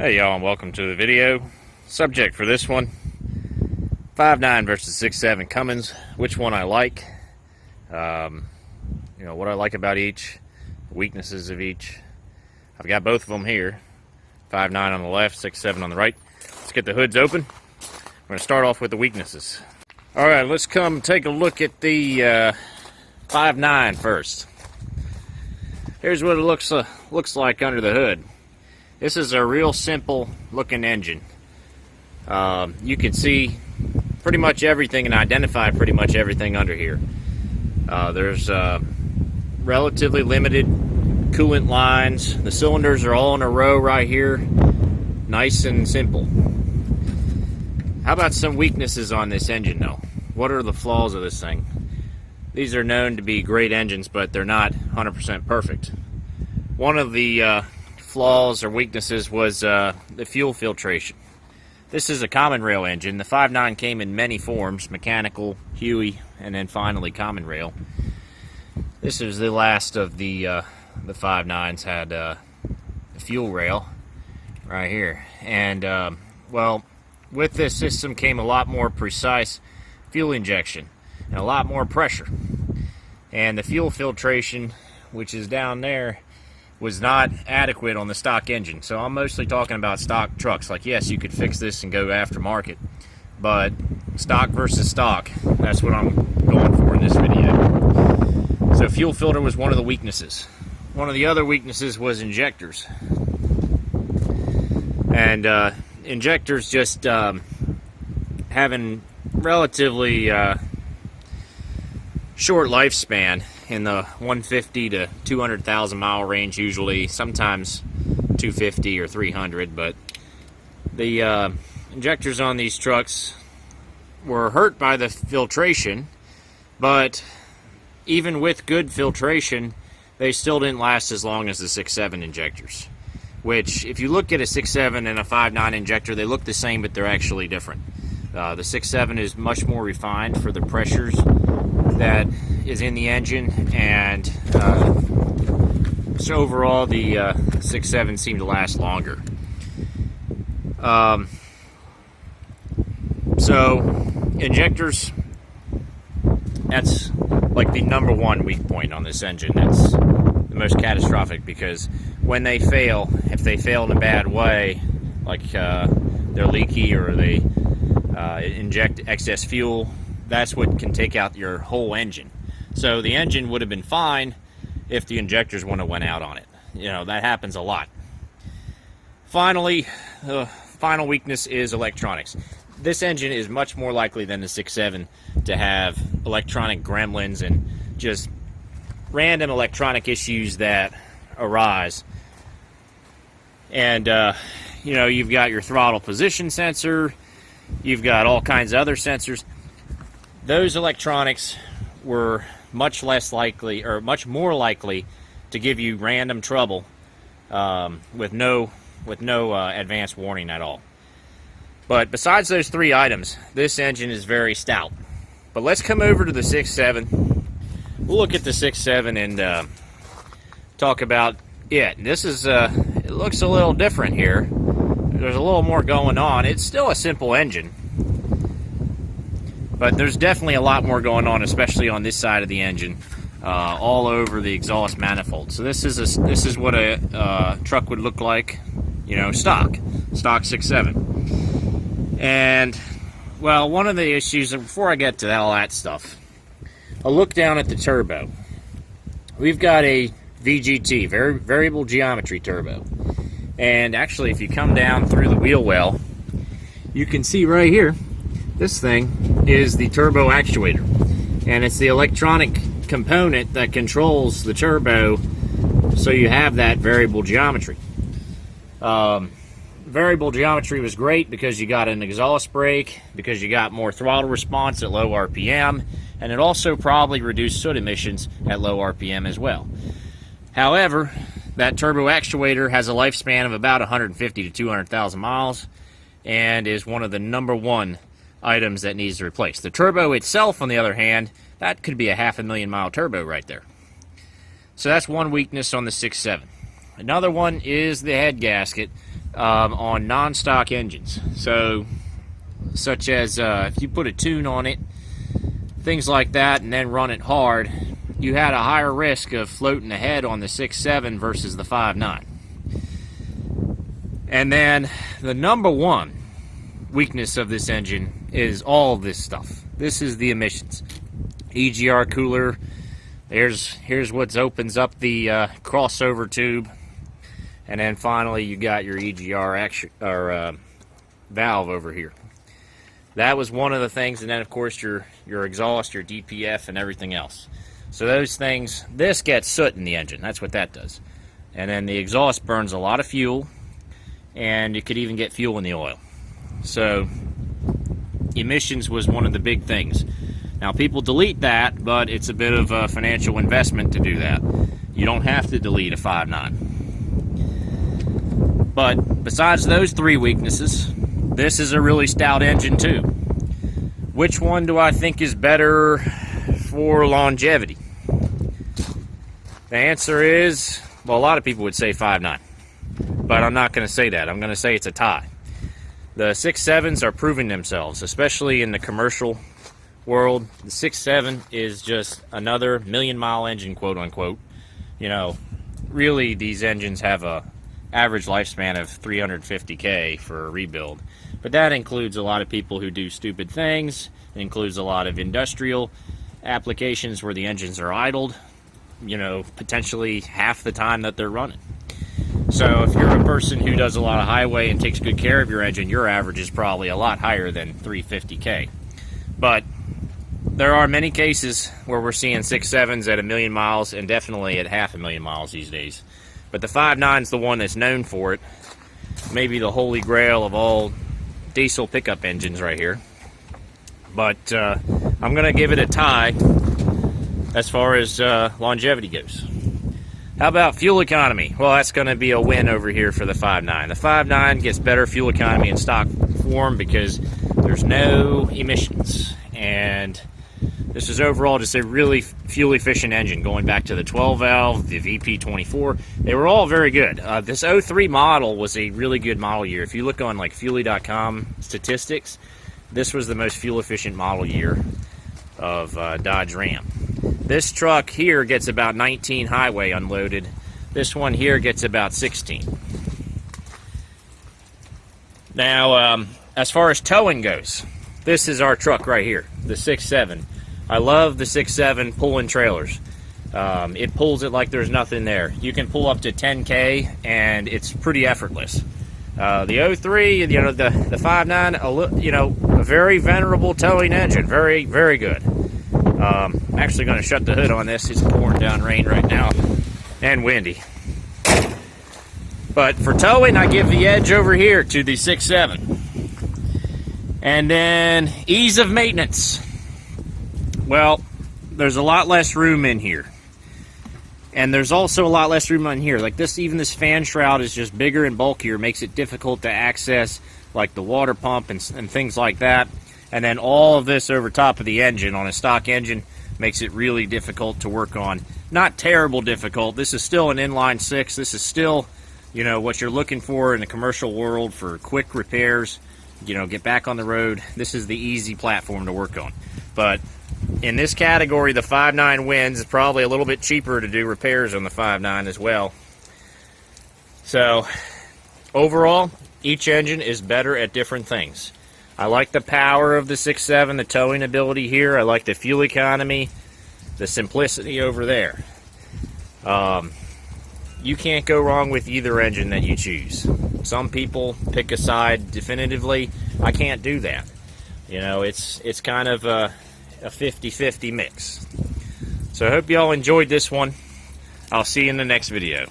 Hey y'all, and welcome to the video. Subject for this one, 5.9 versus 6.7 Cummins. Which one I like, what I like about each, weaknesses of each. I've got both of them here, 5.9 on the left, 6.7 on the right. Let's get the hoods open. I'm going to start off with the weaknesses. Alright, let's come take a look at the 5.9 first. Here's what it looks like under the hood. This is a real simple looking engine. You can see pretty much everything and identify pretty much everything under here. There's relatively limited coolant lines. The cylinders are all in a row right here. Nice and simple. How about some weaknesses on this engine though? What are the flaws of this thing? These are known to be great engines, but they're not 100% perfect. One of the flaws or weaknesses was the fuel filtration. This is a common rail engine. The 5.9 came in many forms: mechanical, Huey, and then finally common rail. This is the last of the 5.9s had a fuel rail right here. And well, with this system came a lot more precise fuel injection and a lot more pressure. And the fuel filtration, which is down there, was not adequate on the stock engine. So I'm mostly talking about stock trucks. Like, yes, you could fix this and go aftermarket, but stock versus stock, that's what I'm going for in this video. So fuel filter was one of the weaknesses. One of the other weaknesses was injectors. And injectors just having relatively short lifespan, in the 150 to 200,000 mile range usually, sometimes 250 or 300, but the injectors on these trucks were hurt by the filtration, but even with good filtration, they still didn't last as long as the 6.7 injectors, which if you look at a 6.7 and a 5.9 injector, they look the same, but they're actually different. The 6.7 is much more refined for the pressures that is in the engine, and so overall the 6.7 seemed to last longer. So injectors, that's like the number one weak point on this engine. That's the most catastrophic, because when they fail, if they fail in a bad way, like they're leaky or they inject excess fuel, that's what can take out your whole engine. So the engine would have been fine if the injectors wouldn't have went out on it. You know, that happens a lot. Finally, the final weakness is electronics. This engine is much more likely than the 6.7 to have electronic gremlins and just random electronic issues that arise. And you've got your throttle position sensor, you've got all kinds of other sensors. Those electronics were much less likely, or much more likely, to give you random trouble with no advanced warning at all. But besides those three items, this engine is very stout. But let's come over to the 6.7. We'll look at the 6.7 and talk about it. This is it looks a little different here. There's a little more going on. It's still a simple engine, but there's definitely a lot more going on, especially on this side of the engine, all over the exhaust manifold. So this is what a truck would look like, stock 6.7. And well, one of the issues, and before I get to all that stuff, I'll look down at the turbo. We've got a VGT, variable geometry turbo, and actually, if you come down through the wheel well, you can see right here, this thing is the turbo actuator, and it's the electronic component that controls the turbo, so you have that variable geometry. Variable geometry was great because you got an exhaust brake, because you got more throttle response at low RPM, and it also probably reduced soot emissions at low RPM as well. However, that turbo actuator has a lifespan of about 150 to 200,000 miles and is one of the number one items that needs to replace. The turbo itself, on the other hand, that could be a 500,000 mile turbo right there. So that's one weakness on the 6.7. Another one is the head gasket. on non-stock engines. So, such as if you put a tune on it, things like that, and then run it hard, you had a higher risk of floating ahead on the 6.7 versus the 5.9. And then the number one weakness of this engine is all of this stuff. This is the emissions. EGR cooler. Here's what opens up the crossover tube, and then finally you got your EGR valve over here. That was one of the things, and then of course your exhaust, your DPF, and everything else. So those things, this gets soot in the engine. That's what that does. And then the exhaust burns a lot of fuel, and you could even get fuel in the oil. So emissions was one of the big things. Now people delete that, but it's a bit of a financial investment to do that. You don't have to delete a 5.9. But besides those three weaknesses, this is a really stout engine too. Which one do I think is better for longevity? The answer is, well, a lot of people would say 5.9. But I'm not going to say that. I'm going to say it's a tie. The 6.7s are proving themselves, especially in the commercial world. The 6.7 is just another million-mile engine, quote unquote. You know, really these engines have a average lifespan of 350K for a rebuild. But that includes a lot of people who do stupid things. It includes a lot of industrial applications where the engines are idled, you know, potentially half the time that they're running. So if you're a person who does a lot of highway and takes good care of your engine, your average is probably a lot higher than 350K. But there are many cases where we're seeing 6.7s at 1,000,000 miles and definitely at 500,000 miles these days. But the 5.9 is the one that's known for it. Maybe the holy grail of all diesel pickup engines right here. But I'm going to give it a tie as far as longevity goes. How about fuel economy? Well, that's going to be a win over here for the 5.9. The 5.9 gets better fuel economy in stock form because there's no emissions. And this is overall just a really fuel efficient engine, going back to the 12 valve, the VP24. They were all very good. This 03 model was a really good model year. If you look on like Fuelie.com statistics, this was the most fuel efficient model year of Dodge Ram. This truck here gets about 19 highway unloaded. This one here gets about 16. Now, as far as towing goes, this is our truck right here, the 6.7. I love the 6.7 pulling trailers. It pulls it like there's nothing there. You can pull up to 10K, and it's pretty effortless. The 03, you know, the 5.9, you know, a very venerable towing engine, very, very good. I'm actually going to shut the hood on this. It's pouring down rain right now and windy. But for towing, I give the edge over here to the 6.7. And then ease of maintenance. Well, there's a lot less room in here. And there's also a lot less room on here. Like this, even this fan shroud is just bigger and bulkier, makes it difficult to access, like the water pump and things like that. And then all of this over top of the engine on a stock engine makes it really difficult to work on. Not terrible difficult. This is still an inline 6. This is still, you know, what you're looking for in the commercial world for quick repairs. You know, get back on the road. This is the easy platform to work on. But in this category, the 5.9 wins. It's probably a little bit cheaper to do repairs on the 5.9 as well. So overall, each engine is better at different things. I like the power of the 6.7, the towing ability here. I like the fuel economy, the simplicity over there. You can't go wrong with either engine that you choose. Some people pick a side definitively. I can't do that. You know, it's kind of a 50-50 mix. So I hope you all enjoyed this one. I'll see you in the next video.